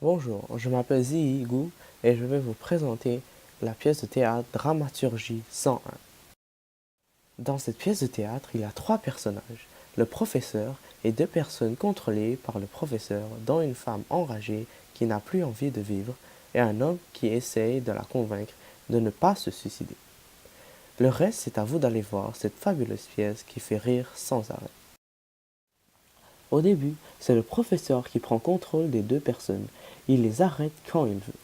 Bonjour, je m'appelle Ziyi Gu et je vais vous présenter la pièce de théâtre Dramaturgie 101. Dans cette pièce de théâtre, il y a trois personnages, le professeur et deux personnes contrôlées par le professeur, dont une femme enragée qui n'a plus envie de vivre et un homme qui essaye de la convaincre de ne pas se suicider. Le reste, c'est à vous d'aller voir cette fabuleuse pièce qui fait rire sans arrêt. Au début, c'est le professeur qui prend contrôle des deux personnes. Il les arrête quand il veut.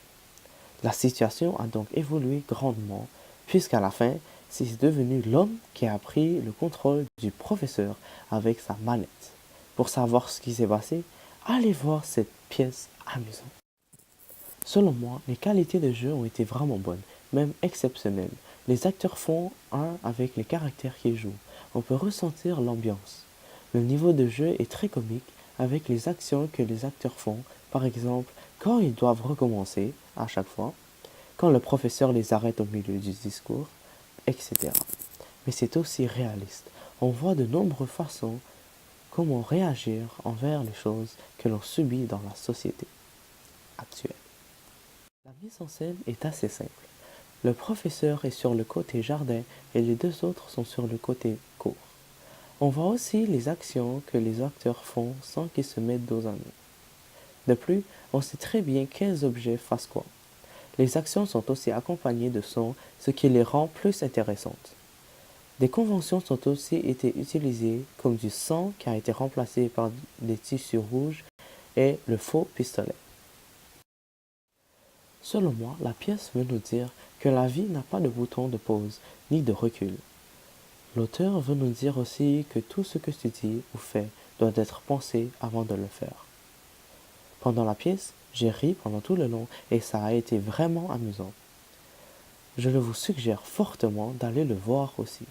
La situation a donc évolué grandement, puisqu'à la fin, c'est devenu l'homme qui a pris le contrôle du professeur avec sa manette. Pour savoir ce qui s'est passé, allez voir cette pièce amusante. Selon moi, les qualités de jeu ont été vraiment bonnes, même exceptionnelles. Les acteurs font un avec les caractères qu'ils jouent. On peut ressentir l'ambiance. Le niveau de jeu est très comique avec les actions que les acteurs font, par exemple quand ils doivent recommencer à chaque fois, quand le professeur les arrête au milieu du discours, etc. Mais c'est aussi réaliste. On voit de nombreuses façons comment réagir envers les choses que l'on subit dans la société actuelle. La mise en scène est assez simple. Le professeur est sur le côté jardin et les deux autres sont sur le côté cour. On voit aussi les actions que les acteurs font sans qu'ils se mettent dos à nous. De plus, on sait très bien quels objets fassent quoi. Les actions sont aussi accompagnées de sons, ce qui les rend plus intéressantes. Des conventions sont aussi été utilisées, comme du sang qui a été remplacé par des tissus rouges et le faux pistolet. Selon moi, la pièce veut nous dire que la vie n'a pas de bouton de pause ni de recul. L'auteur veut nous dire aussi que tout ce que tu dis ou fais doit être pensé avant de le faire. Pendant la pièce, j'ai ri pendant tout le long et ça a été vraiment amusant. Je le vous suggère fortement d'aller le voir aussi.